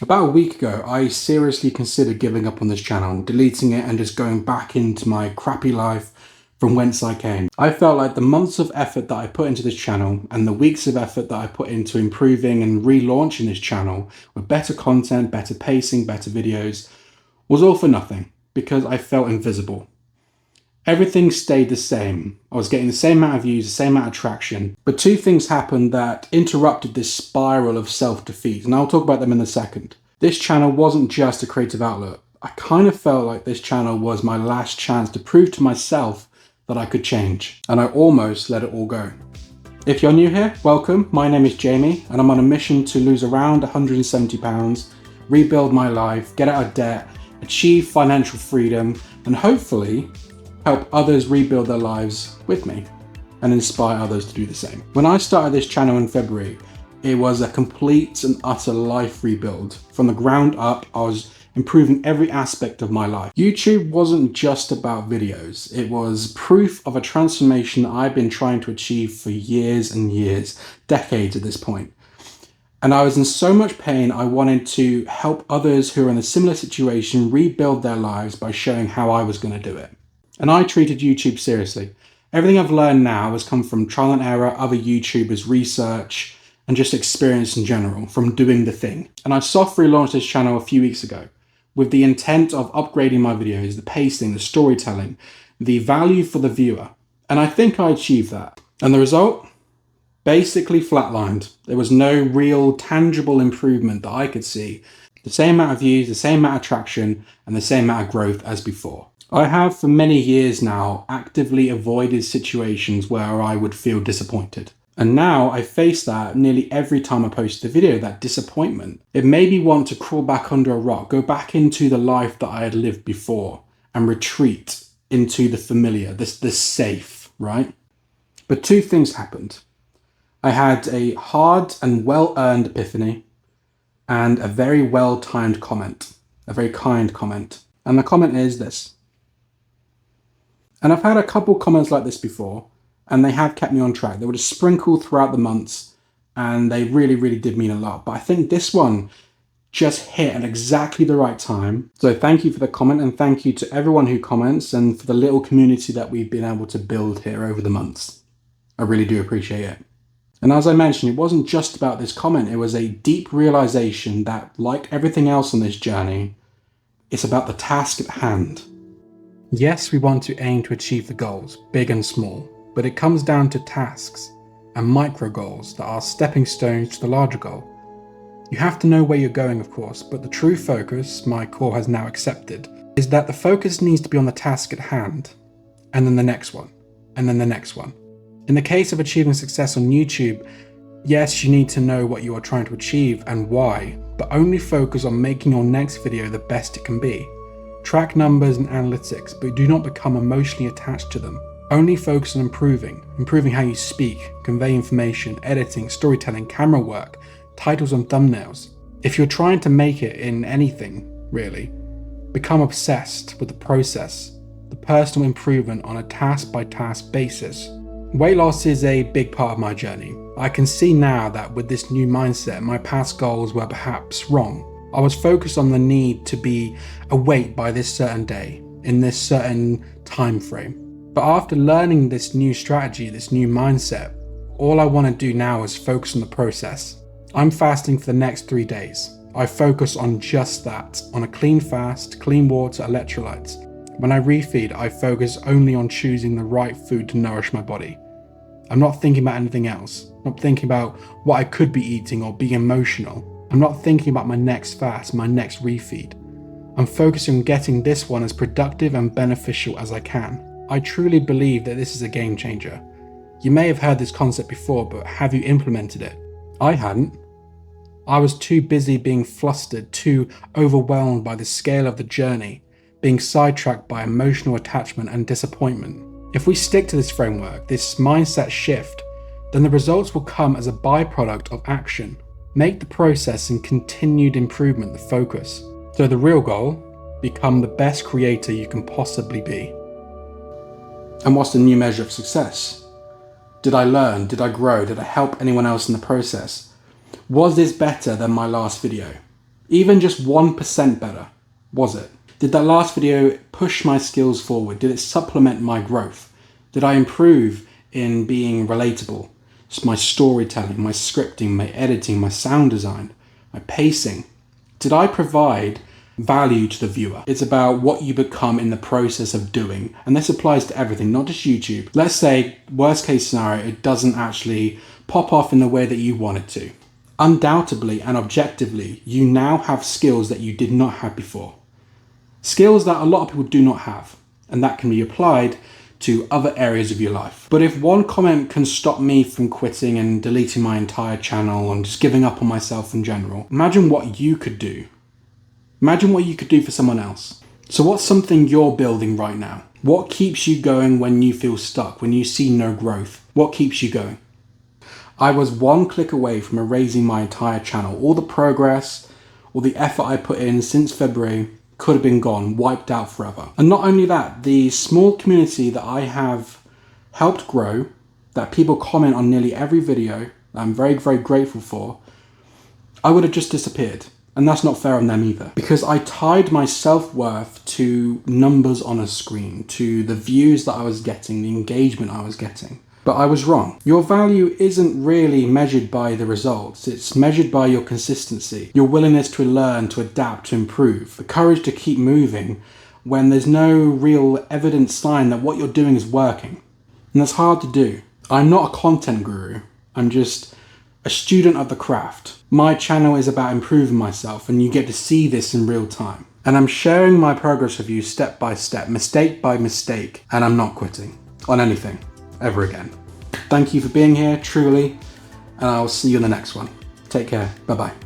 About a week ago, I seriously considered giving up on this channel, deleting it and just going back into my crappy life from whence I came. I felt like the months of effort that I put into this channel and the weeks of effort that I put into improving and relaunching this channel with better content, better pacing, better videos, was all for nothing because I felt invisible. Everything stayed the same. I was getting the same amount of views, the same amount of traction, but two things happened that interrupted this spiral of self-defeat, and I'll talk about them in a second. This channel wasn't just a creative outlet. I kind of felt like this channel was my last chance to prove to myself that I could change, and I almost let it all go. If you're new here, welcome. My name is Jamie, and I'm on a mission to lose around 170 pounds, rebuild my life, get out of debt, achieve financial freedom, and hopefully help others rebuild their lives with me and inspire others to do the same. When I started this channel in February, it was a complete and utter life rebuild. From the ground up, I was improving every aspect of my life. YouTube wasn't just about videos. It was proof of a transformation I've been trying to achieve for years and years, decades at this point. And I was in so much pain, I wanted to help others who are in a similar situation rebuild their lives by showing how I was going to do it. And I treated YouTube seriously. Everything I've learned now has come from trial and error, other YouTubers, research, and just experience in general from doing the thing. And I soft relaunched this channel a few weeks ago with the intent of upgrading my videos, the pacing, the storytelling, the value for the viewer. And I think I achieved that. And the result? Basically flatlined. There was no real tangible improvement that I could see. The same amount of views, the same amount of traction, and the same amount of growth as before. I have for many years now actively avoided situations where I would feel disappointed. And now I face that nearly every time I post a video, that disappointment. It made me want to crawl back under a rock, go back into the life that I had lived before and retreat into the familiar, the safe, right? But two things happened. I had a hard and well-earned epiphany and a very well-timed comment, a very kind comment. And the comment is this. And I've had a couple comments like this before, and they have kept me on track. They were just sprinkled throughout the months, and they really, really did mean a lot. But I think this one just hit at exactly the right time. So thank you for the comment, and thank you to everyone who comments and for the little community that we've been able to build here over the months. I really do appreciate it. And as I mentioned, it wasn't just about this comment. It was a deep realization that, like everything else on this journey, it's about the task at hand. Yes, we want to aim to achieve the goals, big and small, but it comes down to tasks and micro goals that are stepping stones to the larger goal. You have to know where you're going, of course, but the true focus, my core has now accepted, is that the focus needs to be on the task at hand, and then the next one, and then the next one. In the case of achieving success on YouTube, yes, you need to know what you are trying to achieve and why, but only focus on making your next video the best it can be. Track numbers and analytics, but do not become emotionally attached to them. Only focus on improving how you speak, convey information, editing, storytelling, camera work, titles and thumbnails. If you're trying to make it in anything, really, become obsessed with the process, the personal improvement on a task-by-task basis. Weight loss is a big part of my journey. I can see now that with this new mindset, my past goals were perhaps wrong. I was focused on the need to be a weight by this certain day, in this certain time frame. But after learning this new strategy, this new mindset, all I want to do now is focus on the process. I'm fasting for the next 3 days. I focus on just that, on a clean fast, clean water, electrolytes. When I refeed, I focus only on choosing the right food to nourish my body. I'm not thinking about anything else. I'm not thinking about what I could be eating or being emotional. I'm not thinking about my next fast, my next refeed. I'm focusing on getting this one as productive and beneficial as I can. I truly believe that this is a game changer. You may have heard this concept before, but have you implemented it? I hadn't. I was too busy being flustered, too overwhelmed by the scale of the journey, being sidetracked by emotional attachment and disappointment. If we stick to this framework, this mindset shift, then the results will come as a byproduct of action. Make the process and continued improvement the focus. So the real goal, become the best creator you can possibly be. And what's the new measure of success? Did I learn? Did I grow? Did I help anyone else in the process? Was this better than my last video? Even just 1% better, was it? Did that last video push my skills forward? Did it supplement my growth? Did I improve in being relatable? My storytelling, my scripting, my editing, my sound design, my pacing. Did I provide value to the viewer? It's about what you become in the process of doing. And this applies to everything, not just YouTube. Let's say, worst case scenario, it doesn't actually pop off in the way that you want it to. Undoubtedly and objectively, you now have skills that you did not have before. Skills that a lot of people do not have. And that can be applied to other areas of your life. But if one comment can stop me from quitting and deleting my entire channel and just giving up on myself in general, imagine what you could do. Imagine what you could do for someone else. So what's something you're building right now? What keeps you going when you feel stuck, when you see no growth? What keeps you going? I was one click away from erasing my entire channel. All the progress, all the effort I put in since February could have been gone, wiped out forever. And not only that, the small community that I have helped grow, that people comment on nearly every video, that I'm very, very grateful for, I would have just disappeared. And that's not fair on them either. Because I tied my self-worth to numbers on a screen, to the views that I was getting, the engagement I was getting. But I was wrong. Your value isn't really measured by the results. It's measured by your consistency, your willingness to learn, to adapt, to improve, the courage to keep moving when there's no real evident sign that what you're doing is working. And that's hard to do. I'm not a content guru. I'm just a student of the craft. My channel is about improving myself, and you get to see this in real time. And I'm sharing my progress with you step by step, mistake by mistake, and I'm not quitting on anything ever again. Thank you for being here, truly, and I'll see you in the next one. Take care. Bye-bye.